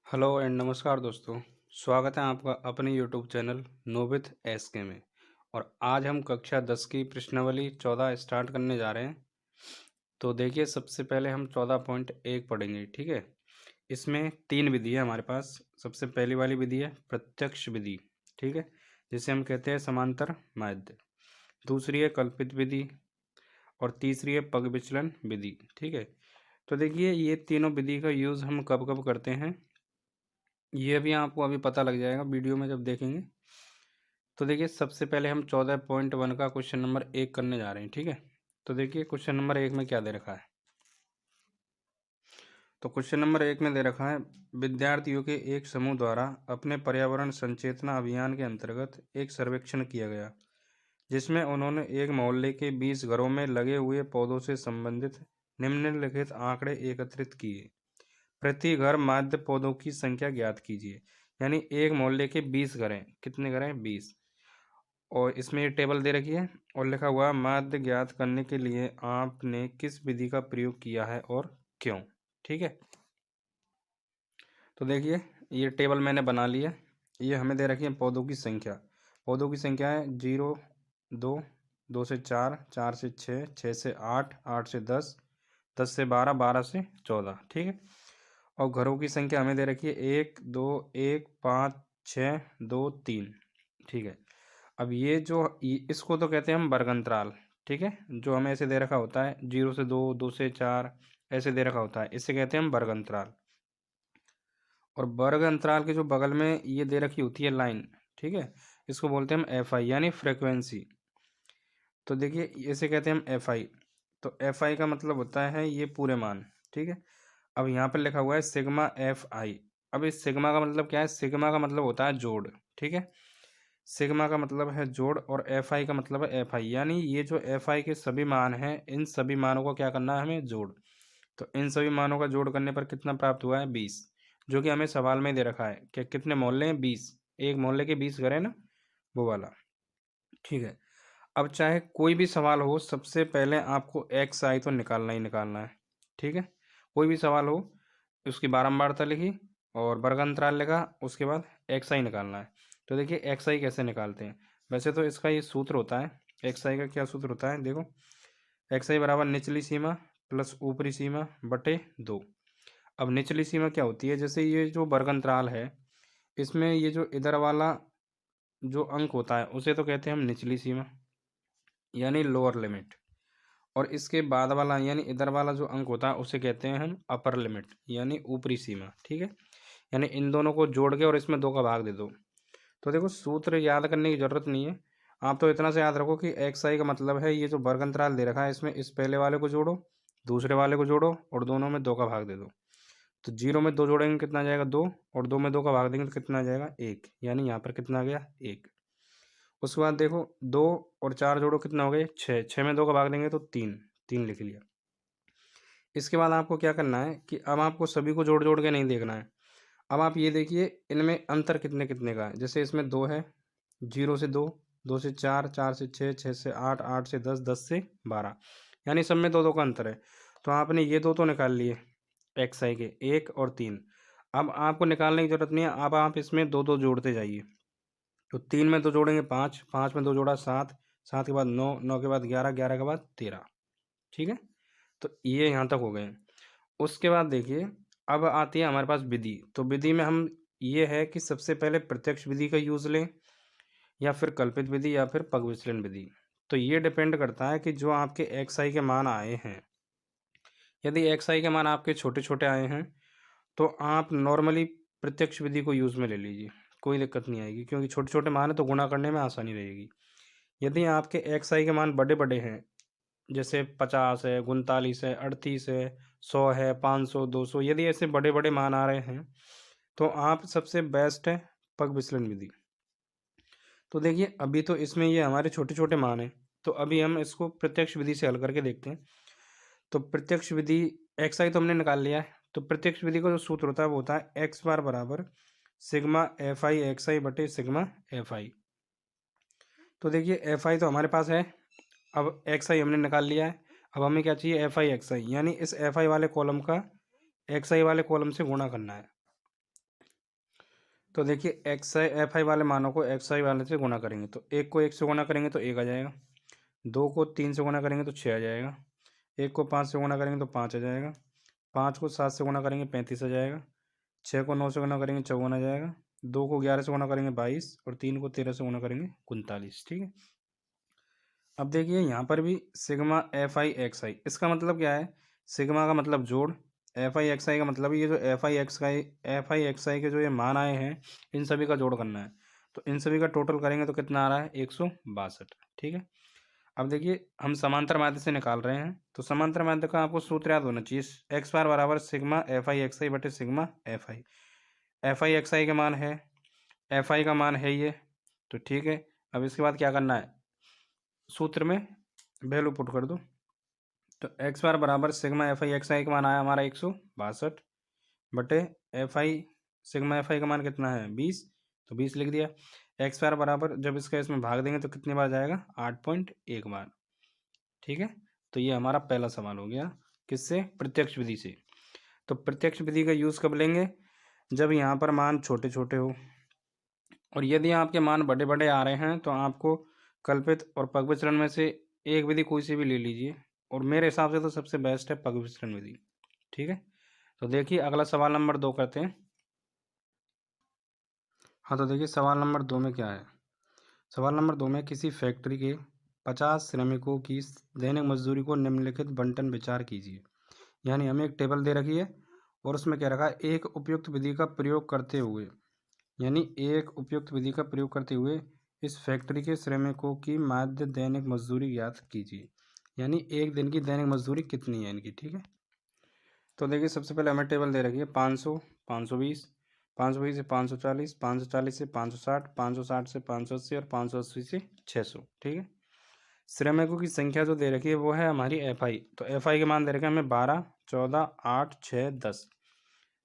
Hello and नमस्कार दोस्तों। स्वागत है आपका अपने YouTube channel know with SK में। और आज हम कक्षा 10 की प्रश्नावली 14 स्टार्ट करने जा रहे हैं। तो देखिए, सबसे पहले हम 14.1 पढ़ेंगे, ठीक है। इसमें 3 विधि है हमारे पास। सबसे पहली वाली विधि है प्रत्यक्ष विधि, ठीक है, जिसे हम कहते हैं समांतर माध्य। दूसरी है कल्पित विधि और तीसरी है पग विचलन विधि, ठीक है। तो देखिए, ये तीनों विधि का यूज़ हम कब कब करते हैं ये भी आपको अभी पता लग जाएगा वीडियो में जब देखेंगे। तो देखिए, सबसे पहले हम 14.1 का क्वेश्चन नंबर 1 करने जा रहे हैं, ठीक है। तो देखिए, क्वेश्चन नंबर 1 में क्या दे रखा है। तो क्वेश्चन नंबर 1 में दे रखा है, विद्यार्थियों के एक समूह द्वारा अपने पर्यावरण संचेतना अभियान के अंतर्गत एक सर्वेक्षण किया गया, जिसमें उन्होंने एक मोहल्ले के 20 घरों में लगे हुए पौधों से संबंधित निम्नलिखित आंकड़े एकत्रित किए। प्रति घर माध्य पौधों की संख्या ज्ञात कीजिए। यानी एक मोहल्ले के 20 घर हैं। कितने घर हैं? 20। और इसमें ये टेबल दे रखी है और लिखा हुआ है, माध्य ज्ञात करने के लिए आपने किस विधि का प्रयोग किया है और क्यों, ठीक है। तो देखिए, ये टेबल मैंने बना लिया। ये हमें दे रखी है पौधों की संख्या। पौधों की संख्या है 0, 2, 2 से 4, 4 से 6, 6 से 8, 8 से 10, 10 से 12, 12 से 14, ठीक है। और घरों की संख्या हमें दे रखी है 1, 2, 1, 5, 6, 2, 3, ठीक है। अब ये जो इसको तो कहते हैं हम वर्ग अंतराल, ठीक है। जो हमें ऐसे दे रखा होता है 0 से 2, 2 से 4, ऐसे दे रखा होता है, इसे कहते हैं हम वर्ग अंतराल। और वर्ग अंतराल के जो बगल में ये दे रखी होती है लाइन, ठीक है, इसको बोलते हैं हम एफ आई यानी फ्रिक्वेंसी। तो देखिए, इसे कहते हैं हम एफ आई। तो एफ आई का मतलब होता है ये पूरे मान, ठीक है। अब यहाँ पर लिखा हुआ है सिग्मा एफ आई। अब इस सिग्मा का मतलब क्या है? सिग्मा का मतलब होता है जोड़, ठीक है। सिग्मा का मतलब है जोड़ और एफ आई का मतलब है एफ आई। यानी ये जो एफ आई के सभी मान हैं, इन सभी मानों को क्या करना है? हमें जोड़। तो इन सभी मानों का जोड़ करने पर कितना प्राप्त हुआ है? 20, जो कि हमें सवाल में दे रखा है कि कितने मोहल्ले हैं? 20। एक मोहल्ले के 20 घर है ना, वो वाला, ठीक है। अब चाहे कोई भी सवाल हो, सबसे पहले आपको एक्स आई तो निकालना ही निकालना है, ठीक है। कोई भी सवाल हो, उसकी बारंबारता लिखी और वर्ग अंतराल लिखा, उसके बाद एक्स आई निकालना है। तो देखिए, एक्स आई कैसे निकालते हैं। वैसे तो इसका ये सूत्र होता है, एक्स आई का क्या सूत्र होता है, देखो। एक्स आई बराबर निचली सीमा प्लस ऊपरी सीमा बटे 2। अब निचली सीमा क्या होती है? जैसे ये जो वर्ग अंतराल है, इसमें ये जो इधर वाला जो अंक होता है, उसे तो कहते हैं हम निचली सीमा यानी लोअर लिमिट। और इसके बाद वाला यानी इधर वाला जो अंक होता है, उसे कहते हैं हम अपर लिमिट यानी ऊपरी सीमा, ठीक है। यानी इन दोनों को जोड़ के और इसमें 2 का भाग दे दो। तो देखो, सूत्र याद करने की ज़रूरत नहीं है। आप तो इतना से याद रखो कि एक्स आई का मतलब है ये जो वर्ग अंतराल दे रखा है, इसमें इस पहले वाले को जोड़ो, दूसरे वाले को जोड़ो और दोनों में 2 का भाग दे दो। तो 0 में 2 जोड़ेंगे कितना आ जाएगा? 2। और 2 में 2 का भाग देंगे तो कितना आ जाएगा? 1। यानी यहाँ पर कितना आ गया? 1। उसके बाद देखो, 2 और 4 जोड़ो, कितना हो गए? 6। 6 में 2 का भाग देंगे तो 3। 3 लिख लिया। इसके बाद आपको क्या करना है कि अब आपको सभी को जोड़ जोड़ के नहीं देखना है। अब आप ये देखिए, इनमें अंतर कितने कितने का है। जैसे इसमें 2 है, 0 से 2, 2 से 4, 4 से 6, 6 से 8, 8 से 10, 10 से 12, यानी सब में 2 2 का अंतर है। तो आपने ये 2 तो निकाल लिए एक्स आई के, 1 और 3। अब आपको निकालने की ज़रूरत नहीं है, अब आप इसमें 2 2 जोड़ते जाइए। तो 3 में 2 जोड़ेंगे 5, 5 में 2 जोड़ा 7, 7 के बाद 9, 9 के बाद 11, 11 के बाद 13, ठीक है। तो ये यहाँ तक हो गए। उसके बाद देखिए, अब आती है हमारे पास विधि। तो विधि में हम ये है कि सबसे पहले प्रत्यक्ष विधि का यूज़ लें या फिर कल्पित विधि या फिर पग विचलन विधि। तो ये डिपेंड करता है कि जो आपके एक्स आई के मान आए हैं, यदि एक्स आई के मान आपके छोटे छोटे आए हैं तो आप नॉर्मली प्रत्यक्ष विधि को यूज़ में ले लीजिए, कोई दिक्कत नहीं आएगी, क्योंकि छोटे छोटे मान है तो गुणा करने में आसानी रहेगी। यदि आपके एक्स आई के मान बड़े बड़े हैं, जैसे 50 है, 39 है, 38 है, 100 है, 500, 200, यदि ऐसे बड़े बड़े मान आ रहे हैं तो आप सबसे बेस्ट है पग विचलन विधि। तो देखिए, अभी तो इसमें ये हमारे छोटे छोटे मान हैं, तो अभी हम इसको प्रत्यक्ष विधि से हल करके देखते हैं। तो प्रत्यक्ष विधि, एक्स आई तो हमने निकाल लिया है। तो प्रत्यक्ष विधि का जो सूत्र होता है वो होता है एक्स बार बराबर sigma f i x i बटे सिग्मा एफ आई। तो देखिए, एफ आई तो हमारे पास है, अब एक्स आई हमने निकाल लिया है। अब हमें क्या चाहिए? एफ आई एक्स आई, यानी इस एफ आई वाले कॉलम का एक्स आई वाले कॉलम से गुणा करना है। तो देखिए एक्स आई एफ आई वाले मानों को एक्स आई वाले से गुना करेंगे तो एक को एक से गुना करेंगे तो एक आ जाएगा, दो को तीन से गुना करेंगे तो छः आ जाएगा, एक को पाँच से गुना करेंगे तो पाँच आ जाएगा, पाँच को सात से गुना करेंगे 35 आ जाएगा, छः को नौ से गुना करेंगे 54 आ जाएगा, दो को 11 से गुना करेंगे 22 और तीन को 13 से गुना करेंगे 39। ठीक है। अब देखिए यहाँ पर भी सिग्मा एफ आई एक्स आई, इसका मतलब क्या है, सिग्मा का मतलब जोड़, एफ आई एक्स आई का मतलब ये जो एफ आई एक्स आई के जो ये मान आए हैं इन सभी का जोड़ करना है। तो इन सभी का टोटल करेंगे तो कितना आ रहा है 162। ठीक है। अब देखिए हम समांतर माध्य से निकाल रहे हैं तो समांतर माध्य का आपको सूत्र याद होना चाहिए, एक्स बार बराबर sigma f i x i बटे sigma f i. F i x i का मान है, एफ आई का मान है ये, तो ठीक है। अब इसके बाद क्या करना है, सूत्र में वैल्यू पुट कर दो। तो एक्स बार बराबर sigma f i x i का मान आया हमारा 162 बटे एफ आई, सिग्मा एफ आई का मान कितना है 20, तो 20 लिख दिया। एक्स बार बराबर जब इसका इसमें भाग देंगे तो कितनी बार जाएगा 8.1 बार। ठीक है। तो ये हमारा पहला सवाल हो गया, किससे, प्रत्यक्ष विधि से। तो प्रत्यक्ष विधि का यूज़ कब लेंगे, जब यहाँ पर मान छोटे छोटे हो, और यदि आपके मान बड़े बड़े आ रहे हैं तो आपको कल्पित और पग विचलन में से एक विधि कोई सी भी ले लीजिए, और मेरे हिसाब से तो सबसे बेस्ट है पग विचलन विधि। ठीक है। तो देखिए अगला सवाल नंबर 2 करते हैं। हाँ तो देखिए सवाल नंबर 2 में क्या है, सवाल नंबर 2 में किसी फैक्ट्री के 50 श्रमिकों की दैनिक मजदूरी को निम्नलिखित बंटन विचार कीजिए। यानी हमें एक टेबल दे रखी है और उसमें क्या रखा है, एक उपयुक्त विधि का प्रयोग करते हुए, यानी एक उपयुक्त विधि का प्रयोग करते हुए इस फैक्ट्री के श्रमिकों की माध्य दैनिक मजदूरी ज्ञात कीजिए। यानी एक दिन की दैनिक मजदूरी कितनी है इनकी। ठीक है। तो देखिए सबसे पहले हमें टेबल दे रखी है 500, 520, 520 से 540, 540 से 560, 560 से 580 और 580 से 600। ठीक है। श्रमिकों की संख्या जो दे रखी है वो है हमारी एफ आई। तो एफ आई के मान दे रखे हैं हमें 12, 14, 8, 6, 10।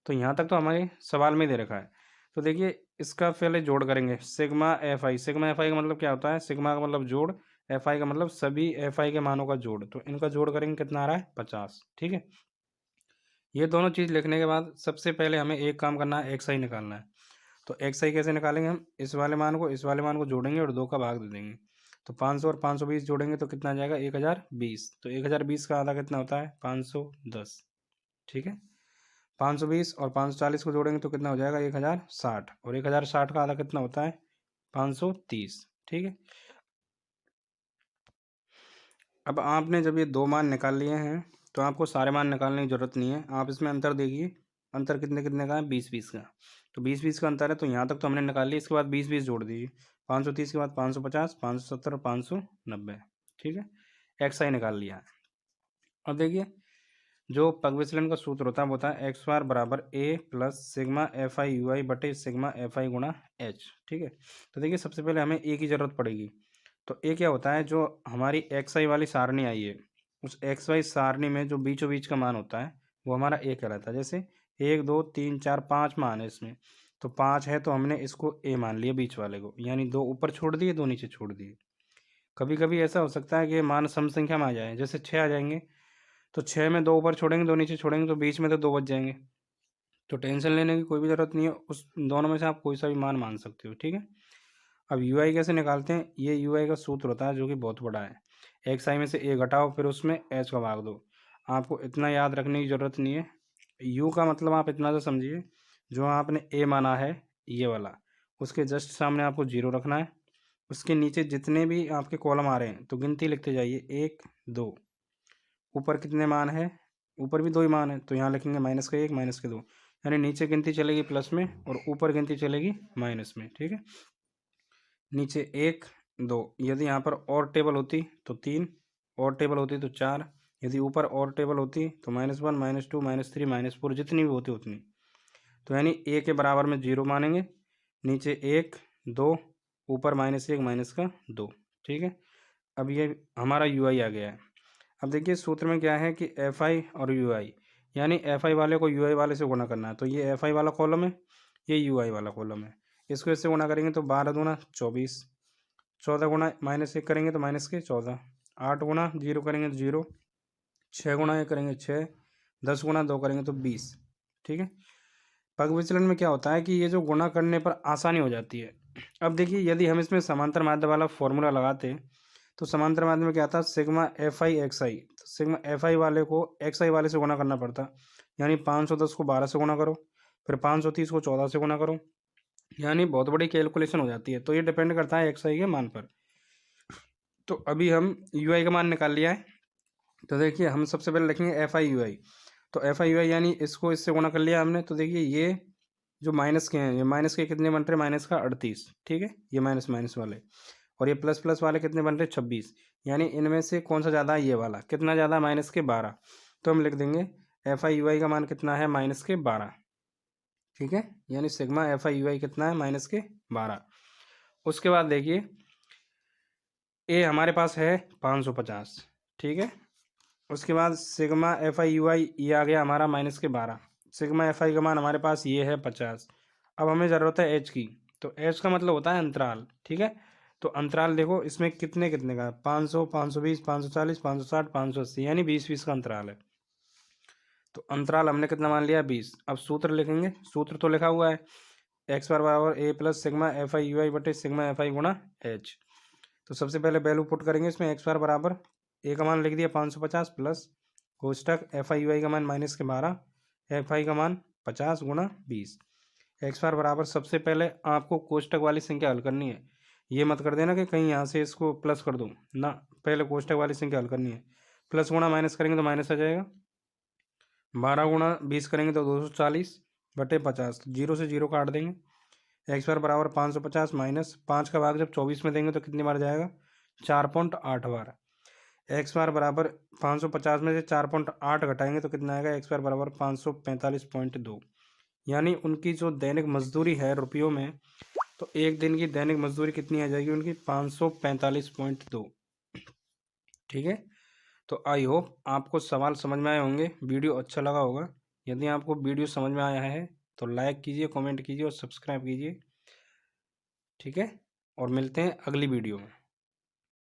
तो यहाँ तक तो हमारे सवाल में दे रखा है। तो देखिए इसका पहले जोड़ करेंगे, सिग्मा एफ आई, सिग्मा एफ आई का मतलब क्या होता है, सिग्मा का मतलब जोड़, एफ आई का मतलब सभी एफ आई के मानों का जोड़। तो इनका जोड़ करेंगे कितना आ रहा है 50। ठीक है। ये दोनों चीज़ लिखने के बाद सबसे पहले हमें एक काम करना है, एक्स आई निकालना है। तो एक्स आई कैसे निकालेंगे, हम इस वाले मान को इस वाले मान को जोड़ेंगे और 2 का भाग दे देंगे। तो 500 और 520 जोड़ेंगे तो कितना आ जाएगा 1020। तो 1020 का आधा कितना होता है 510। ठीक है। 520 और 540 को जोड़ेंगे तो कितना हो जाएगा 1060, और 1060 का आधा कितना होता है 530। ठीक है। अब आपने जब ये दो मान निकाल लिए हैं तो आपको सारे मान निकालने की ज़रूरत नहीं है। आप इसमें अंतर देखिए, अंतर कितने कितने का है 20-20 का। तो 20-20 का अंतर है, तो यहाँ तक तो हमने निकाल लिया। इसके बाद 20-20 जोड़ दीजिए, 530 के बाद 550, 570 और 590। ठीक है। एक्स आई निकाल लिया है। अब देखिए जो पग विचलन का सूत्र होता है वो होता है एक्स बार बराबर a plus sigma f i u i बटे सिग्मा एफ आई गुणा एच। ठीक है। तो देखिए सबसे पहले हमें ए की ज़रूरत पड़ेगी। तो ए क्या होता है, जो हमारी एक्स आई वाली सारणी आई है उस एक्स वाई सारणी में जो बीचों बीच का मान होता है वो हमारा ए कहलाता है। जैसे 1 2 3 4 5 मान है इसमें, तो 5 है तो हमने इसको ए मान लिया बीच वाले को, यानी 2 ऊपर छोड़ दिए 2 नीचे छोड़ दिए। कभी कभी ऐसा हो सकता है कि मान सम संख्या में आ जाए, जैसे 6 आ जाएंगे तो 6 में 2 ऊपर छोड़ेंगे 2 नीचे छोड़ेंगे तो बीच में तो 2 बच जाएंगे। तो टेंशन लेने की कोई भी ज़रूरत नहीं है, उस दोनों में से आप कोई सा भी मान मान सकते हो। ठीक है। अब यू आई कैसे निकालते हैं, ये यू आई का सूत्र होता है जो कि बहुत बड़ा है। एक्स आई में से ए घटाओ फिर उसमें एच का भाग दो। आपको इतना याद रखने की ज़रूरत नहीं है। यू का मतलब आप इतना तो समझिए, जो आपने ए माना है ये वाला, उसके जस्ट सामने आपको 0 रखना है। उसके नीचे जितने भी आपके कॉलम आ रहे हैं तो गिनती लिखते जाइए 1 2। ऊपर कितने मान है, ऊपर भी 2 ही मान है तो यहाँ लिखेंगे -1 -2, यानी नीचे गिनती चलेगी प्लस में और ऊपर गिनती चलेगी माइनस में। ठीक है। नीचे 1 2, यदि यहाँ पर और टेबल होती तो 3, और टेबल होती तो 4, यदि ऊपर और टेबल होती तो -1 -2 -3 -4 जितनी भी होती उतनी। तो यानी ए के बराबर में 0 मानेंगे, नीचे 1 2, ऊपर -1 -2। ठीक है। अब ये हमारा यू आई आ गया है। अब देखिए सूत्र में क्या है कि एफ आई और यू आई, यानी एफ आई वाले को यू आई वाले से गुणा करना है। तो ये एफ आई वाला कॉलम है, ये यू आई वाला कॉलम है। इसको इससे गुणा करेंगे तो 12 दूना 24, 14 गुणा -1 करेंगे तो -14, 8 गुणा 0 करेंगे तो 0, 6 गुणा 1 करेंगे 6, 10 गुणा 2 करेंगे तो 20। ठीक है। पग विचलन में क्या होता है कि ये जो गुणा करने पर आसानी हो जाती है। अब देखिए, यदि हम इसमें समांतर माध्य वाला फॉर्मूला लगाते तो समांतर माध्य में क्या था, सिग्मा एफ आई एक्स आई। तो सिग्मा एफ आई वाले को एक्स आई वाले से गुणा करना पड़ता, यानी 510 को 12 से गुणा करो, फिर 530 को 14 से गुणा करो, यानी बहुत बड़ी कैलकुलेशन हो जाती है। तो ये डिपेंड करता है एक्स आई के मान पर। तो अभी हम यू आई का मान निकाल लिया है। तो देखिए, हम सबसे पहले लिखेंगे एफ आई यू आई। तो एफ आई यू आई यानी इसको इससे गुणा कर लिया हमने। तो देखिए, ये जो माइनस के हैं, ये माइनस के कितने बन रहे, माइनस का 38, ठीक है, ये माइनस माइनस वाले, और ये प्लस प्लस वाले कितने बन रहे, 26। यानी इनमें से कौन सा ज़्यादा है, ये वाला। कितना ज़्यादा, माइनस के 12। तो हम लिख देंगे एफ आई यू आई का मान कितना है, माइनस के 12, ठीक है। यानी सिग्मा एफ आई यू आई कितना है, माइनस के 12। उसके बाद देखिए, ए हमारे पास है 550, ठीक है। उसके बाद सिग्मा एफ आई यू आई ये आ गया हमारा माइनस के 12। सिग्मा एफ आई का मान हमारे पास ये है 50। अब हमें ज़रूरत है एच की। तो एच का मतलब होता है अंतराल, ठीक है। तो अंतराल देखो, इसमें कितने कितने का, 500, 520, 540, 560, 580, यानी 20-20 का अंतराल है। तो अंतराल हमने कितना मान लिया, 20। अब सूत्र लिखेंगे। सूत्र तो लिखा हुआ है, एक्स बार बराबर a plus sigma f i u i बटे सिग्मा एफ आई गुणा एच। तो सबसे पहले वैल्यू पुट करेंगे इसमें। एक्स बार बराबर ए का मान लिख दिया 550 प्लस कोष्टक एफ आई यू आई का मान माइनस के 12, एफ आई का मान 50 गुणा 20। एक्स बार बराबर, सबसे पहले आपको कोष्टक वाली संख्या हल करनी है। ये मत कर देना कि कहीं यहाँ से इसको प्लस कर दूँ ना, पहले कोष्टक वाली संख्या हल करनी है। प्लस गुणा माइनस करेंगे तो माइनस आ जाएगा, 12 गुणा 20 करेंगे तो 240 बटे 50। तो जीरो से जीरो काट देंगे। एक्स बार बराबर 550 माइनस 5 का भाग जब 24 में देंगे तो कितनी बार जाएगा, 4.8 बार। एक्स बार बराबर 550 में से 4.8 घटाएंगे तो कितना आएगा, एक्स बार बराबर 545.2। यानी उनकी जो दैनिक मजदूरी है रुपयों में, तो एक दिन की दैनिक मजदूरी कितनी आ जाएगी उनकी, 545.2, ठीक है। तो आई होप आपको सवाल समझ में आए होंगे, वीडियो अच्छा लगा होगा। यदि आपको वीडियो समझ में आया है तो लाइक कीजिए, कमेंट कीजिए और सब्सक्राइब कीजिए, ठीक है। और मिलते हैं अगली वीडियो में।